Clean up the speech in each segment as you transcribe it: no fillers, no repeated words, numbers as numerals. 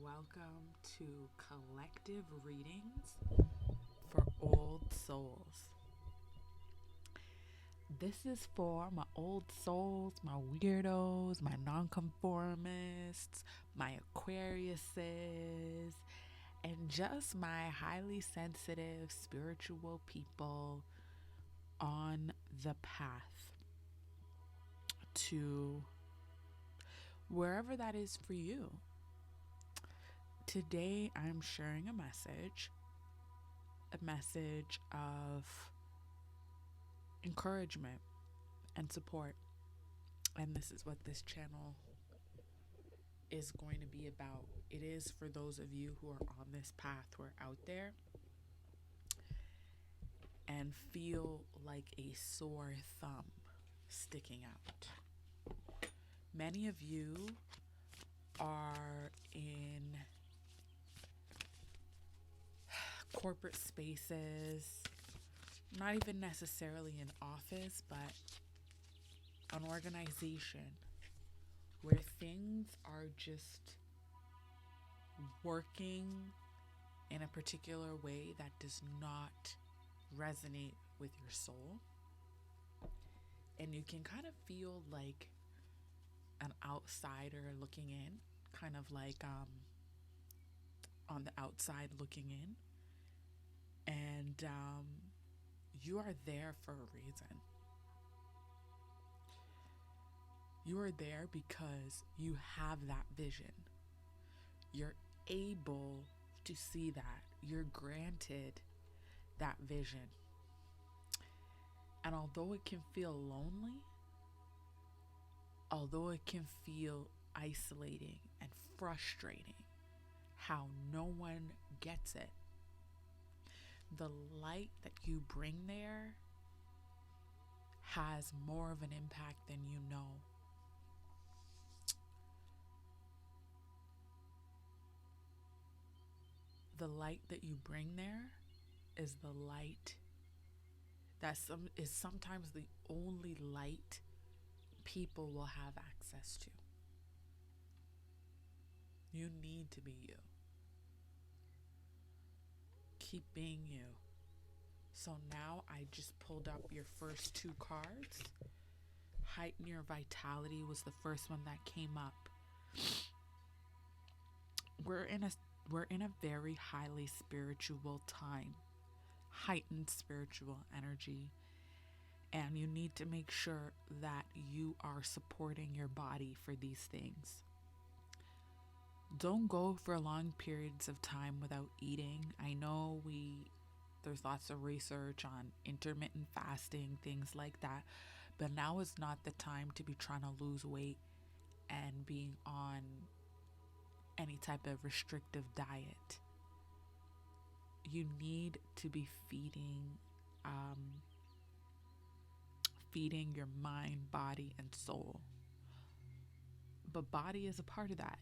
welcome to Collective Readings for Old Souls. This is for my old souls, my weirdos, my nonconformists, my Aquariuses, and just my highly sensitive spiritual people on the path to wherever that is for you. Today, I'm sharing a message of encouragement and support. And this is what this channel is going to be about. It is for those of you who are on this path, who are out there and feel like a sore thumb sticking out. Many of you are in corporate spaces, not even necessarily an office, but an organization where things are just working in a particular way that does not resonate with your soul. And you can kind of feel like an outsider looking in, kind of like on the outside looking in. And you are there for a reason. You are there because you have that vision. You're able to see that. You're granted that vision. And although it can feel lonely, although it can feel isolating and frustrating, how no one gets it, the light that you bring there has more of an impact than you know. The light that you bring there is the light that is sometimes the only light people will have access to. You need to be you. Keep being you. So now I just pulled up your first two cards. Heighten your vitality was the first one that came up. We're in a very highly spiritual time, heightened spiritual energy, and you need to make sure that you are supporting your body for these things. Don't go for long periods of time without eating. I know there's lots of research on intermittent fasting, things like that, but now is not the time to be trying to lose weight and being on any type of restrictive diet. You need to be feeding your mind, body, and soul. But body is a part of that.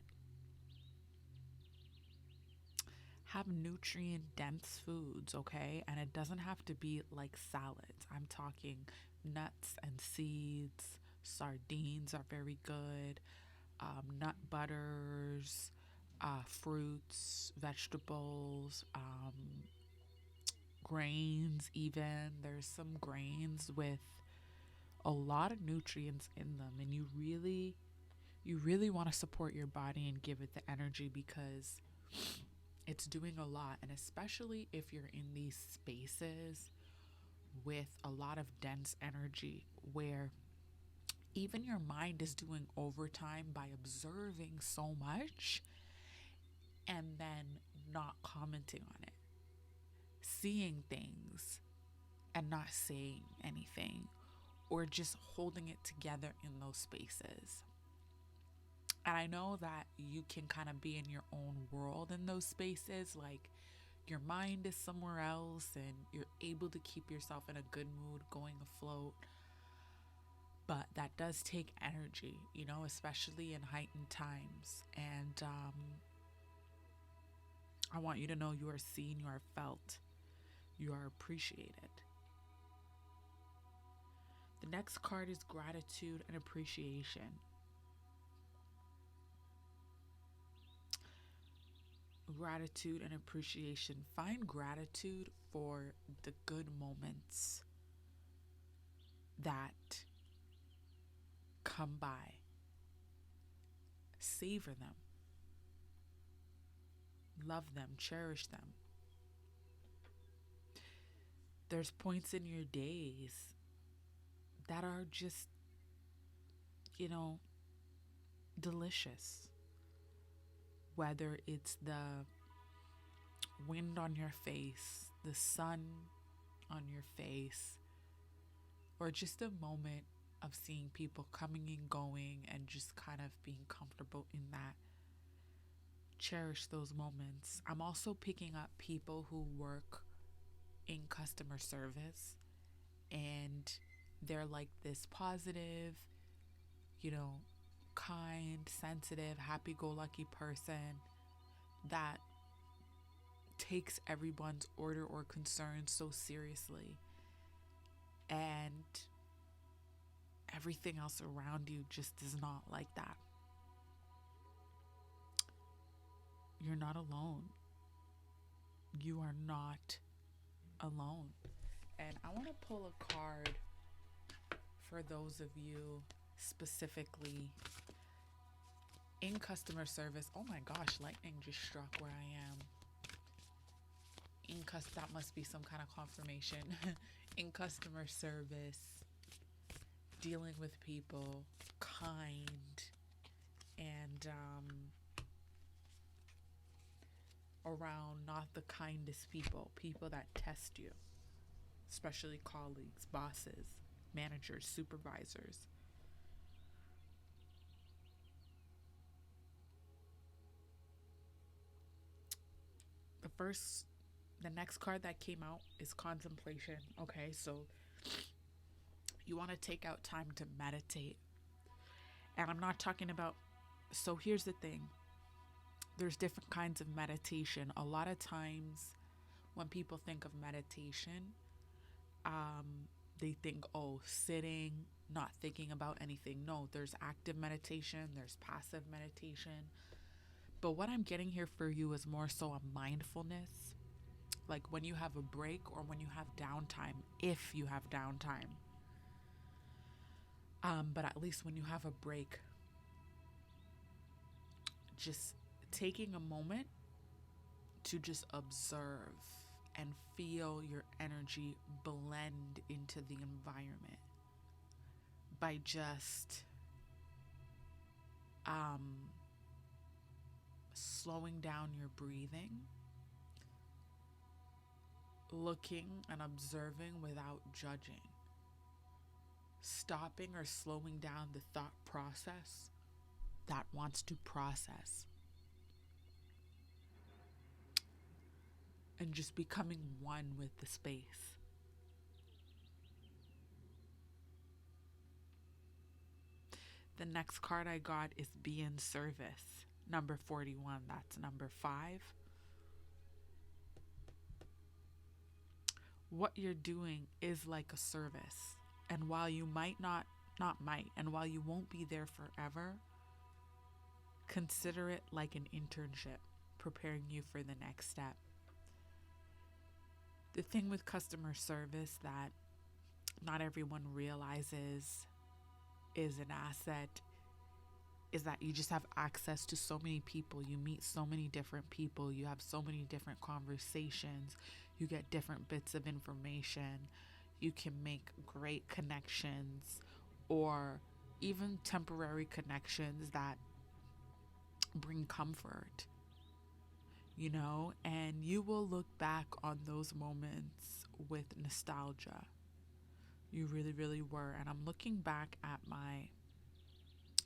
Have nutrient dense foods, okay? And it doesn't have to be like salads. I'm talking nuts and seeds. Sardines are very good. Nut butters, fruits, vegetables, grains even. There's some grains with a lot of nutrients in them, and you really want to support your body and give it the energy because it's doing a lot. And especially if you're in these spaces with a lot of dense energy where even your mind is doing overtime by observing so much and then not commenting on it, seeing things and not saying anything, or just holding it together in those spaces. And I know that you can kind of be in your own world in those spaces, like your mind is somewhere else and you're able to keep yourself in a good mood, going afloat. But that does take energy, especially in heightened times. And I want you to know you are seen, you are felt, you are appreciated. The next card is gratitude and appreciation. gratitude and appreciation. Find gratitude for the good moments that come by. Savor them, love them, cherish them. There's points in your days that are just, you know, delicious. Whether it's the wind on your face, the sun on your face, or just a moment of seeing people coming and going and just kind of being comfortable in that. Cherish those moments. I'm also picking up people who work in customer service, and they're like this positive, you know, kind, sensitive, happy go lucky person that takes everyone's order or concern so seriously. And everything else around you just is not like that. You're not alone. You are not alone. And I want to pull a card for those of you specifically in customer service. Oh my gosh, lightning just struck where I am. That must be some kind of confirmation. In customer service, dealing with people, kind, and around not the kindest people, people that test you, especially colleagues, bosses, managers, supervisors. The next card that came out is contemplation. Okay, so you want to take out time to meditate. And I'm not talking about, so here's the thing, there's different kinds of meditation. A lot of times when people think of meditation, they think, oh, sitting, not thinking about anything. No, there's active meditation, there's passive meditation. But what I'm getting here for you is more so a mindfulness, like when you have a break or when you have downtime, if you have downtime. But at least when you have a break, just taking a moment to just observe and feel your energy blend into the environment by just slowing down your breathing, looking and observing without judging, stopping or slowing down the thought process that wants to process, and just becoming one with the space. The next card I got is Be in Service, number 41. That's number 5. What you're doing is like a service. And while you and while you won't be there forever, consider it like an internship, preparing you for the next step. The thing with customer service that not everyone realizes is an asset is that you just have access to so many people. You meet so many different people. You have so many different conversations. You get different bits of information. You can make great connections or even temporary connections that bring comfort, and you will look back on those moments with nostalgia. You really, really were. And I'm looking back at my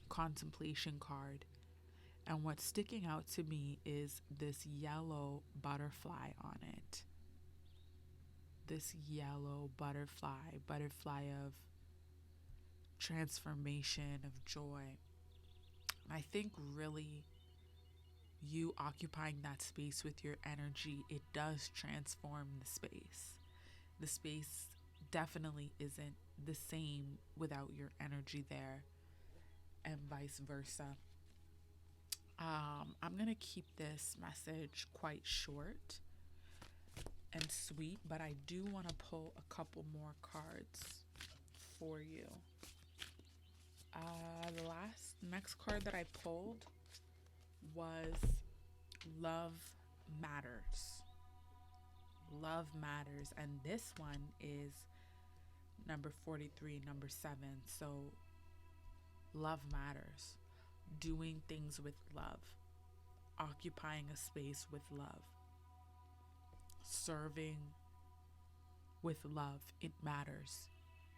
contemplation card, and what's sticking out to me is this yellow butterfly on it. This yellow butterfly of transformation, of joy. And I think really you occupying that space with your energy, it does transform the space. The space definitely isn't the same without your energy there, and vice versa. I'm going to keep this message quite short and sweet, but I do want to pull a couple more cards for you. The next card that I pulled was Love Matters. Love Matters. And this one is number 43, number 7. So, love matters. Doing things with love. Occupying a space with love. Serving with love. It matters.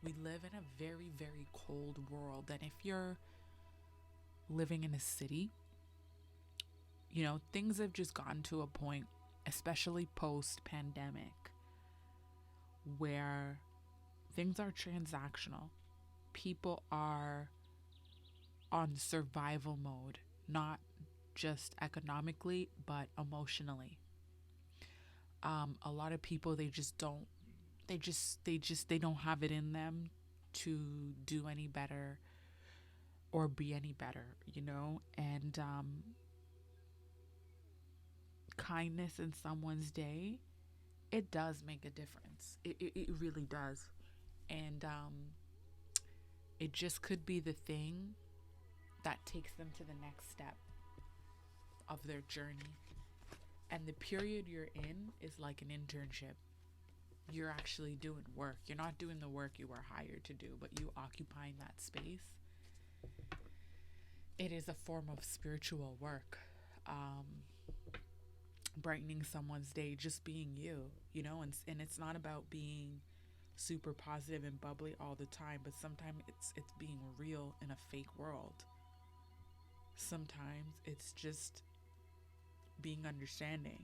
We live in a very, very cold world. And if you're living in a city, you know, things have just gotten to a point, especially post pandemic, where things are transactional. People are on survival mode, not just economically, but emotionally. A lot of people, they don't have it in them to do any better or be any better, you know? And kindness in someone's day, it does make a difference. It really does. And it just could be the thing that takes them to the next step of their journey. And the period you're in is like an internship. You're actually doing work. You're not doing the work you were hired to do, but you occupying that space. It is a form of spiritual work. Brightening someone's day, just being you, you know, and it's not about being super positive and bubbly all the time, but sometimes it's being real in a fake world. Sometimes it's just being understanding.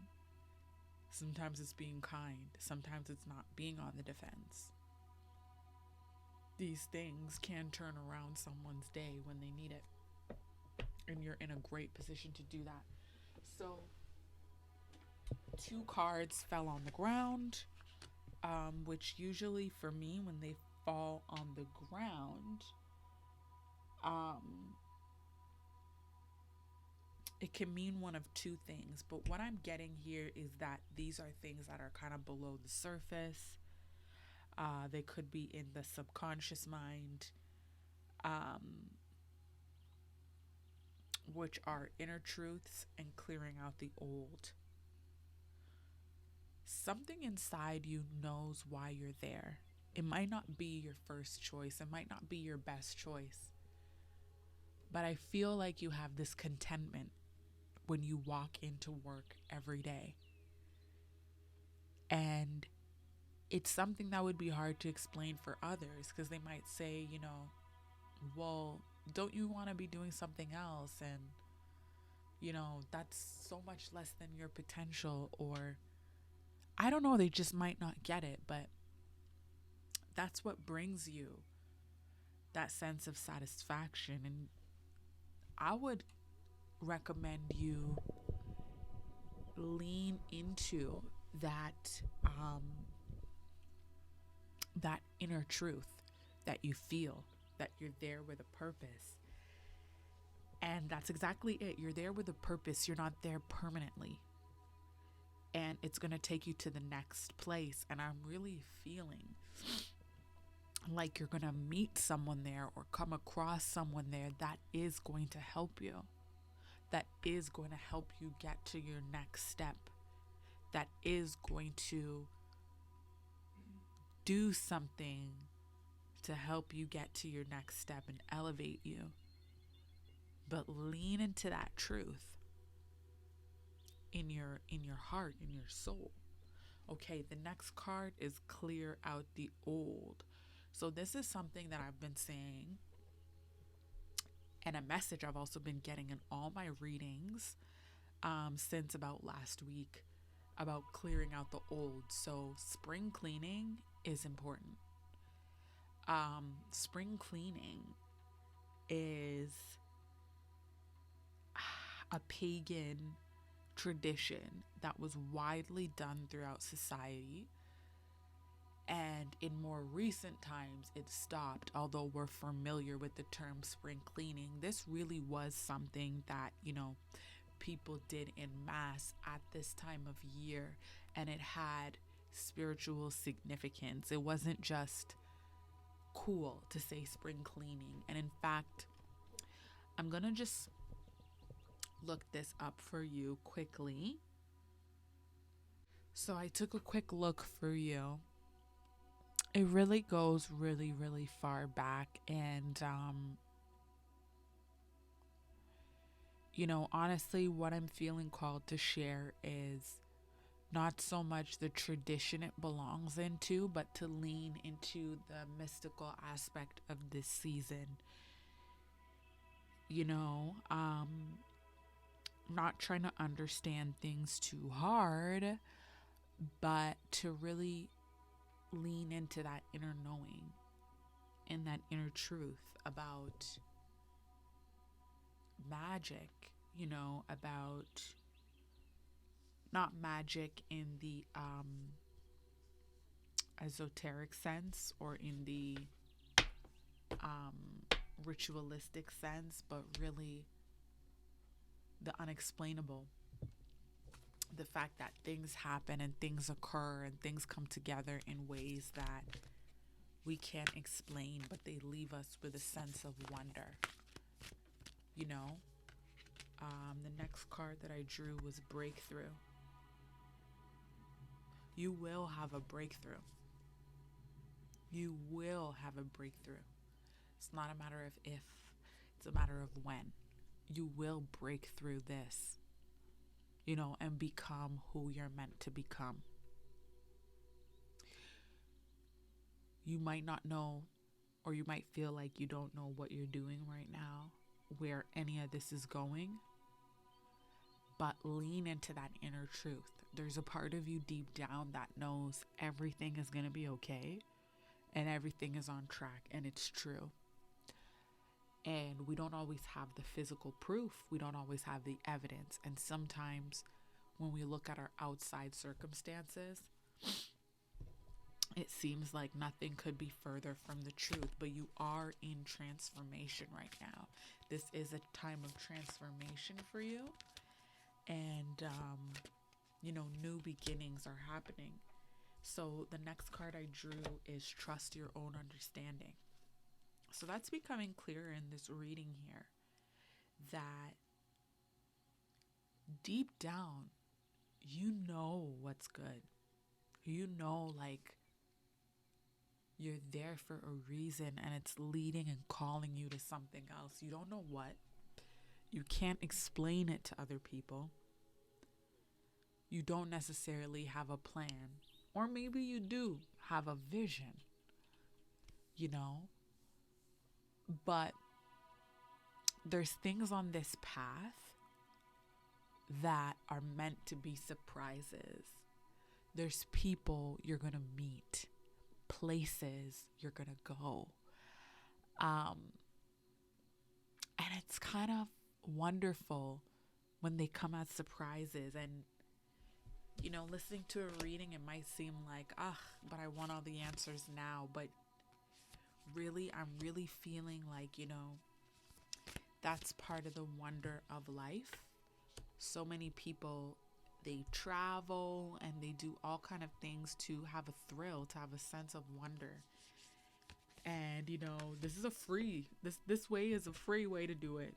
Sometimes it's being kind. Sometimes it's not being on the defense. These things can turn around someone's day when they need it. And you're in a great position to do that. So, 2 cards fell on the ground, which usually for me, when they fall on the ground, it can mean one of 2 things. But what I'm getting here is that these are things that are kind of below the surface. They could be in the subconscious mind, which are inner truths and clearing out the old. Something inside you knows why you're there. It might not be your first choice. It might not be your best choice. But I feel like you have this contentment when you walk into work every day. And it's something that would be hard to explain for others, because they might say, you know, well, don't you want to be doing something else? And, you know, that's so much less than your potential. Or, I don't know, they just might not get it. But that's what brings you that sense of satisfaction. And I would recommend you lean into that that inner truth that you feel, that you're there with a purpose. And that's exactly it. You're there with a purpose. You're not there permanently. And it's going to take you to the next place. And I'm really feeling like you're going to meet someone there or come across someone there that is going to help you, that is going to help you get to your next step, that is going to do something to help you get to your next step and elevate you. But lean into that truth in your heart, in your soul. Okay, the next card is clear out the old. So this is something that I've been saying, and a message I've also been getting in all my readings since about last week, about clearing out the old. So spring cleaning is important. Spring cleaning is a pagan tradition that was widely done throughout society. And in more recent times, it stopped. Although we're familiar with the term spring cleaning, this really was something that, people did in mass at this time of year, and it had spiritual significance. It wasn't just cool to say spring cleaning. And in fact, I'm gonna just look this up for you quickly. So I took a quick look for you. It really goes really, really far back. And, honestly, what I'm feeling called to share is not so much the tradition it belongs into, but to lean into the mystical aspect of this season. You know, um, not trying to understand things too hard, but to really lean into that inner knowing and that inner truth about magic, about not magic in the esoteric sense or in the um, ritualistic sense, but really the unexplainable. The fact that things happen and things occur and things come together in ways that we can't explain, but they leave us with a sense of wonder. You know, the next card that I drew was breakthrough. You will have a breakthrough. You will have a breakthrough. It's not a matter of if, it's a matter of when. You will break through this, and become who you're meant to become. You might not know, or you might feel like you don't know what you're doing right now, where any of this is going, but lean into that inner truth. There's a part of you deep down that knows everything is going to be okay and everything is on track, and it's true. And we don't always have the physical proof. We don't always have the evidence. And sometimes when we look at our outside circumstances, it seems like nothing could be further from the truth, but you are in transformation right now. This is a time of transformation for you. And, new beginnings are happening. So the next card I drew is trust your own understanding. So that's becoming clearer in this reading here, that deep down, you know what's good. Like you're there for a reason, and it's leading and calling you to something else. You don't know what. You can't explain it to other people. You don't necessarily have a plan. Or maybe you do have a vision, But there's things on this path that are meant to be surprises. There's people you're going to meet, places you're going to go. And it's kind of wonderful when they come as surprises. And, listening to a reading, it might seem like, but I want all the answers now. But really, I'm really feeling like, that's part of the wonder of life. So many people, they travel and they do all kind of things to have a thrill, to have a sense of wonder. And, this is this way is a free way to do it,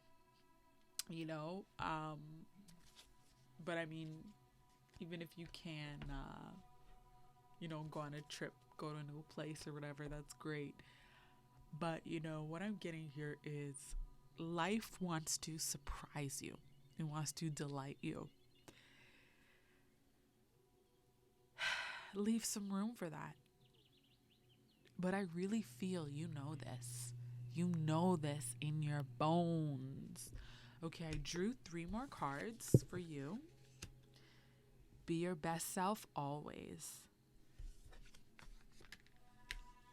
but I mean, even if you can, go on a trip, go to a new place or whatever, that's great. But, what I'm getting here is life wants to surprise you. It wants to delight you. Leave some room for that. But I really feel you know this. You know this in your bones. Okay, I drew 3 more cards for you. Be your best self always.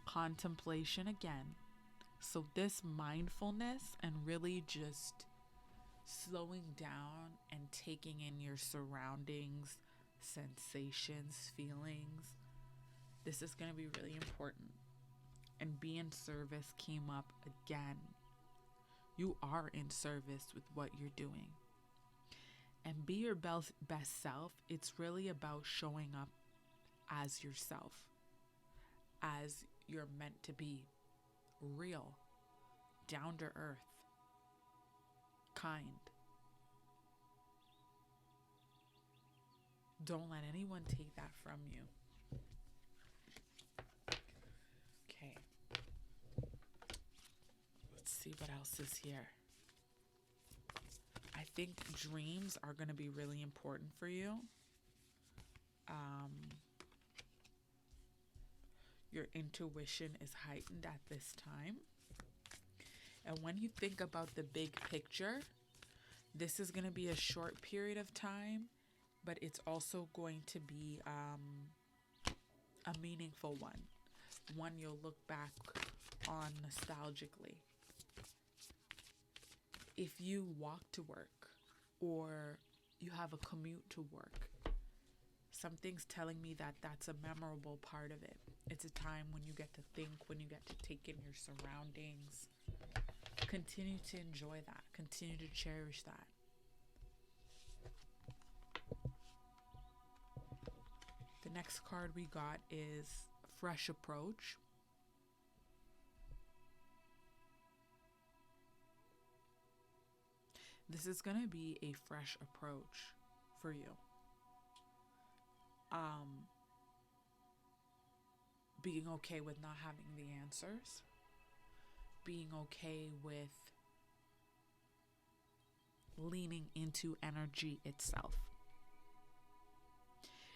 Contemplation again. So this mindfulness and really just slowing down and taking in your surroundings, sensations, feelings, This is going to be really important. And be in service came up again. You are in service with what you're doing. And be your best self. It's really about showing up as yourself, as you're meant to be, real, down to earth, kind. Don't let anyone take that from you. Okay. Let's see what else is here. I think dreams are going to be really important for you. Your intuition is heightened at this time. And when you think about the big picture, this is going to be a short period of time, but it's also going to be a meaningful one you'll look back on nostalgically. If you walk to work or you have a commute to work, something's telling me that that's a memorable part of it. It's a time when you get to think, when you get to take in your surroundings. Continue to enjoy that. Continue to cherish that. The next card we got is Fresh Approach. This is going to be a fresh approach for you. Being okay with not having the answers. Being okay with leaning into energy itself.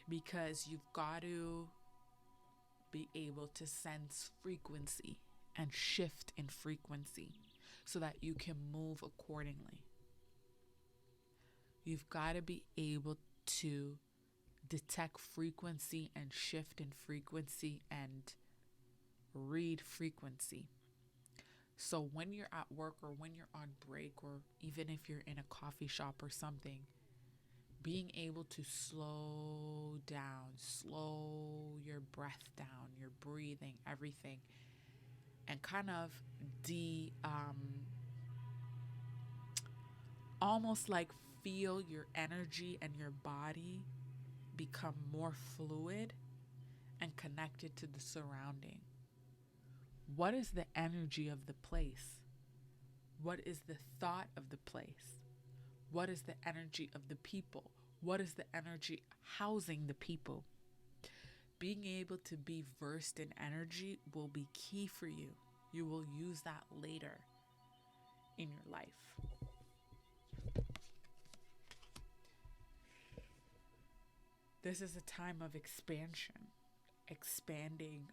Because you've got to be able to sense frequency and shift in frequency so that you can move accordingly. You've got to be able to detect frequency and shift in frequency and read frequency. So when you're at work or when you're on break or even if you're in a coffee shop or something, being able to slow down, slow your breath down, your breathing, everything, and kind of almost like feel your energy and your body become more fluid and connected to the surrounding. What is the energy of the place? What is the thought of the place? What is the energy of the people? What is the energy housing the people? Being able to be versed in energy will be key for you. You will use that later in your life. This is a time of expansion, expanding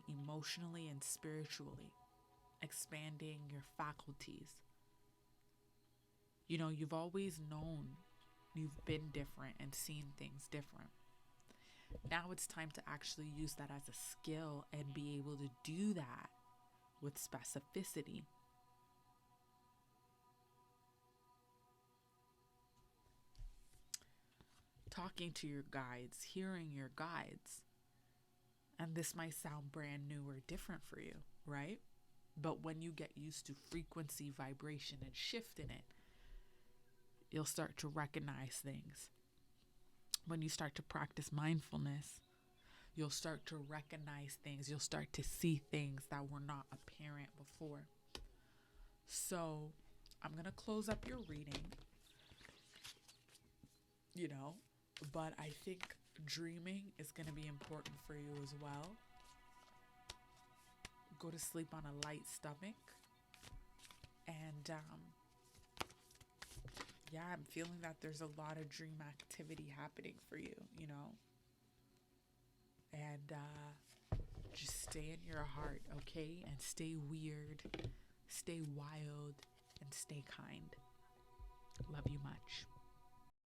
emotionally and spiritually, expanding your faculties. You know, you've always known you've been different and seen things different. Now it's time to actually use that as a skill and be able to do that with specificity. Talking to your guides, hearing your guides. And this might sound brand new or different for you, right? But when you get used to frequency, vibration, and shift in it, you'll start to recognize things. When you start to practice mindfulness, you'll start to recognize things. You'll start to see things that were not apparent before. So I'm going to close up your reading, but I think dreaming is going to be important for you as well. Go to sleep on a light stomach. And I'm feeling that there's a lot of dream activity happening for you, And just stay in your heart, okay? And stay weird, stay wild, and stay kind. Love you much.